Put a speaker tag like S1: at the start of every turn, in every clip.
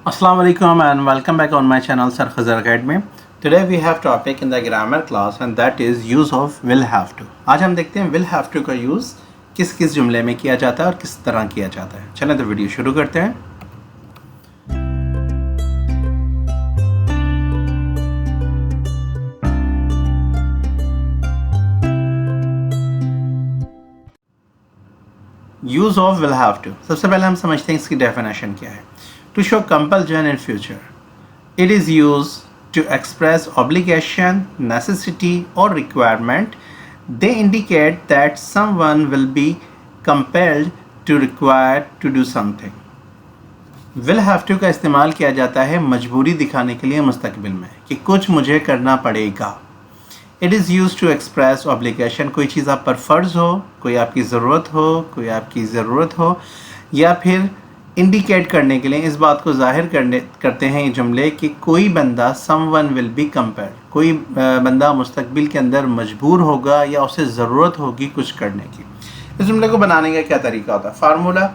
S1: Assalamu alaikum and welcome back on my channel Sir Khazar Academy. Today we have topic in the grammar class and that is use of will have to. आज हम देखते हैं will have to का use किस किस जुमले में किया जाता है और किस तरह किया जाता है। चलें तो वीडियो शुरू करते हैं। Use of will have to, सबसे पहले हम समझते हैं इसकी डेफिनेशन क्या है। To show compulsion in future, it is use to express obligation, necessity और requirement. They indicate that someone will be compelled to require to do something. Will have to का इस्तेमाल किया जाता है मजबूरी दिखाने के लिए मुस्तकबिल में कि कुछ मुझे करना पड़ेगा। It is use to express obligation, कोई चीज़ आप पर फ़र्ज़ हो, कोई आपकी ज़रूरत हो, कोई आपकी ज़रूरत हो, या फिर इंडिकेट करने के लिए इस बात को ज़ाहिर करते हैं ये जुमले कि कोई बंदा समवन विल बी कंपेल्ड, कोई बंदा मुस्तकबिल के अंदर मजबूर होगा या उसे ज़रूरत होगी कुछ करने की। इस जुमले को बनाने का क्या तरीका होता है? फार्मूला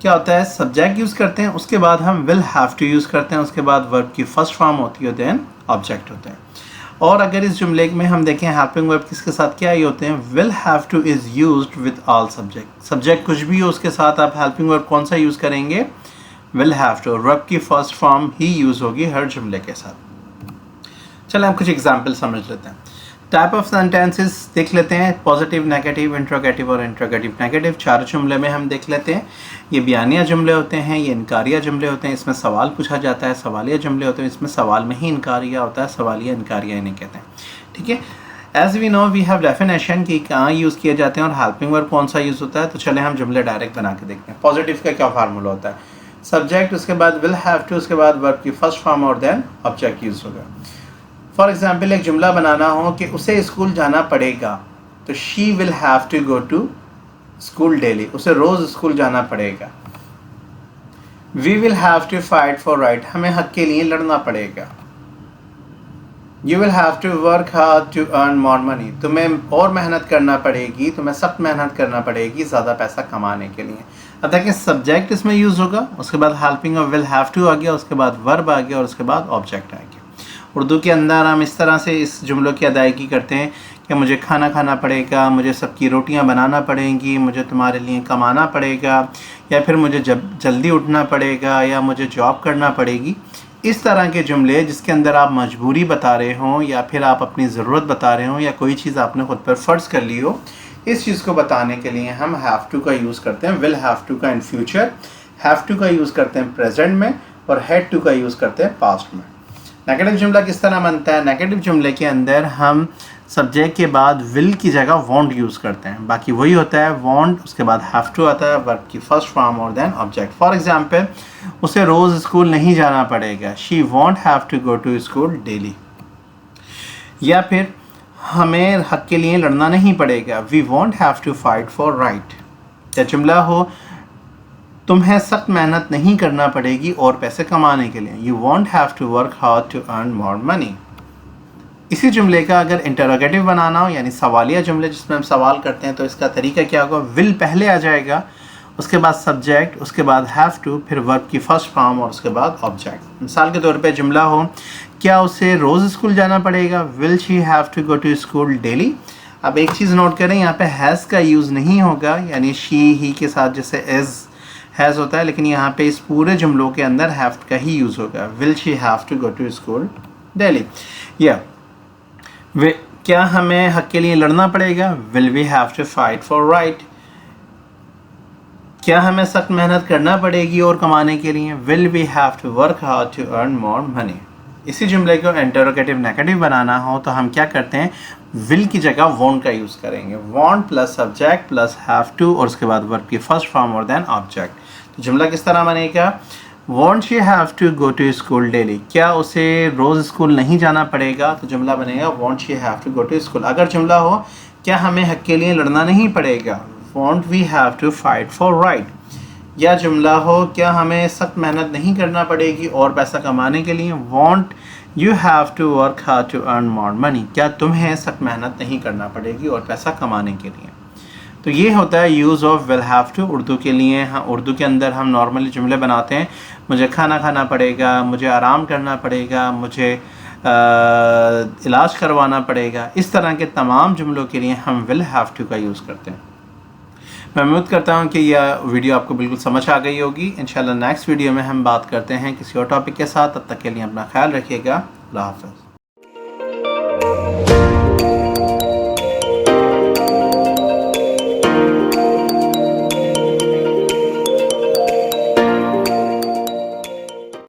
S1: क्या होता है? सब्जेक्ट यूज़ करते हैं, उसके बाद हम विल हैव टू यूज़ करते हैं, उसके बाद वर्ब की फर्स्ट फॉर्म होती है, देन ऑब्जेक्ट होते हैं। और अगर इस जुमले में हम देखें हेल्पिंग वर्ब किसके साथ क्या ही होते हैं, will have two is used with all subject. Subject कुछ भी हो उसके साथ आप हेल्पिंग वर्ब कौन सा यूज़ करेंगे? Will have to. वर्ब की फर्स्ट फॉर्म ही यूज़ होगी हर जुमले के साथ। चलें हम कुछ एग्जाम्पल समझ लेते हैं। टाइप ऑफ सेंटेंसेस देख लेते हैं, पॉजिटिव, नेगेटिव, इंट्रोगेटिव और इंट्रोगेटिव नेगेटिव। चार जुमले में हम देख लेते हैं। ये बयानिया जुमले होते हैं, ये इनकारिया जुमले होते हैं, इसमें सवाल पूछा जाता है। सवालिया जुमले होते हैं, इसमें सवाल में ही इनकारिया होता है, सवालिया इनकारिया इन्हें कहते हैं। ठीक है, as we know we have definition कि कहाँ यूज़ किए जाते हैं और हेल्पिंग वर्ब कौन सा यूज़ होता है। तो चले हम जुमले डायरेक्ट बना के देखते हैं। पॉजिटिव का क्या फार्मूला होता है? सब्जेक्ट, उसके बाद विल हैव टू, उसके बाद वर्ब की फर्स्ट फॉर्म और देन ऑब्जेक्ट यूज़ होगा। फॉर एग्जाम्पल एक जुमला बनाना हो कि उसे स्कूल जाना पड़ेगा, तो she will have to go to school daily, उसे रोज़ स्कूल जाना पड़ेगा। We will have to fight for right, हमें हक के लिए लड़ना पड़ेगा। You will have to work hard to earn more money, तुम्हें और मेहनत करना पड़ेगी, तुम्हें सख्त मेहनत करना पड़ेगी ज़्यादा पैसा कमाने के लिए। अब देखिए सब्जेक्ट इसमें यूज़ होगा, उसके बाद helping of will have to आ गया, उसके बाद वर्ब आ गया और उसके बाद ऑब्जेक्ट आ गया। उर्दू के अंदर हम इस तरह से इस जुमलों की अदायगी करते हैं कि मुझे खाना खाना पड़ेगा, मुझे सबकी रोटियां बनाना पड़ेंगी, मुझे तुम्हारे लिए कमाना पड़ेगा, या फिर मुझे जल्दी उठना पड़ेगा, या मुझे जॉब करना पड़ेगी। इस तरह के जुमले जिसके अंदर आप मजबूरी बता रहे हों या फिर आप अपनी ज़रूरत बता रहे हों या कोई चीज़ आपने खुद पर फ़र्ज़ कर ली हो, इस चीज़ को बताने के लिए हम हैव टू का यूज़ करते हैं। विल हैव टू का इन फ्यूचर, हैव टू का यूज़ करते हैं प्रेजेंट में, और हैड टू का यूज़ करते हैं पास्ट में। नेगेटिव जुमला किस तरह बनता है? नेगेटिव जुमले के अंदर हम सब्जेक्ट के बाद विल की जगह वांट यूज़ करते हैं। बाकी वही होता है, वांट, उसके बाद हैव टू आता है, वर्ब की फर्स्ट फॉर्म और देन ऑब्जेक्ट। फॉर एग्जांपल उसे रोज़ स्कूल नहीं जाना पड़ेगा, she won't have to go to school daily. या फिर हमें हक के लिए लड़ना नहीं पड़ेगा, we won't have to fight for right. या जुमला हो तुम्हें सख्त मेहनत नहीं करना पड़ेगी और पैसे कमाने के लिए, you won't have to work hard to earn more money. इसी जुमले का अगर इंटरोगेटिव बनाना हो, यानी सवालिया जुमले जिसमें हम सवाल करते हैं, तो इसका तरीका क्या होगा? विल पहले आ जाएगा, उसके बाद सब्जेक्ट, उसके बाद हैव टू, फिर वर्ब की फर्स्ट फॉर्म और उसके बाद ऑब्जेक्ट। मिसाल के तौर पे जुमला हो क्या उसे रोज़ स्कूल जाना पड़ेगा, will she have to go to school daily. अब एक चीज़ नोट करें, यहाँ पे हैज़ का यूज़ नहीं होगा, यानी शी ही के साथ जैसे एज हैज़ होता है, लेकिन यहाँ पे इस पूरे जुमलों के अंदर हैव का ही यूज़ होगा। Will she have to go to school daily. या क्या हमें हक के लिए लड़ना पड़ेगा, will we have to fight for right. क्या हमें सख्त मेहनत करना पड़ेगी और कमाने के लिए, will we have to work hard to earn more money. इसी जुमले को इंटरोगेटिव नेगेटिव बनाना हो तो हम क्या करते हैं? विल की जगह वॉन्ट का यूज़ करेंगे। Won't plus subject plus have to और उसके बाद वर्ब की फर्स्ट फॉर्म और देन ऑब्जेक्ट। तो जुमला किस तरह बनेगा? Won't she have to go to school daily, क्या उसे रोज़ स्कूल नहीं जाना पड़ेगा? तो जुमला बनेगा won't she have to go to school. अगर जुमला हो क्या हमें हक के लिए लड़ना नहीं पड़ेगा, won't we have to fight for right. या जुमला हो क्या हमें सख्त मेहनत नहीं करना पड़ेगी और पैसा कमाने के लिए, won't you have to work hard to earn more money, क्या तुम्हें सख्त मेहनत नहीं करना पड़ेगी और पैसा कमाने के लिए। तो ये होता है use of will have to Urdu के लिए। हाँ, उर्दू के अंदर हम नॉर्मली जुमले बनाते हैं, मुझे खाना खाना पड़ेगा, मुझे आराम करना पड़ेगा, मुझे इलाज करवाना पड़ेगा। इस तरह के तमाम जुमलों के लिए हम विल हैव टू का यूज़ करते हैं। मैं उम्मीद करता हूँ कि यह वीडियो आपको बिल्कुल समझ आ गई होगी। इंशाल्लाह नेक्स्ट वीडियो में हम बात करते हैं किसी और टॉपिक के साथ। तब तक के लिए अपना ख्याल रखिएगा। अल्लाह हाफ़िज़।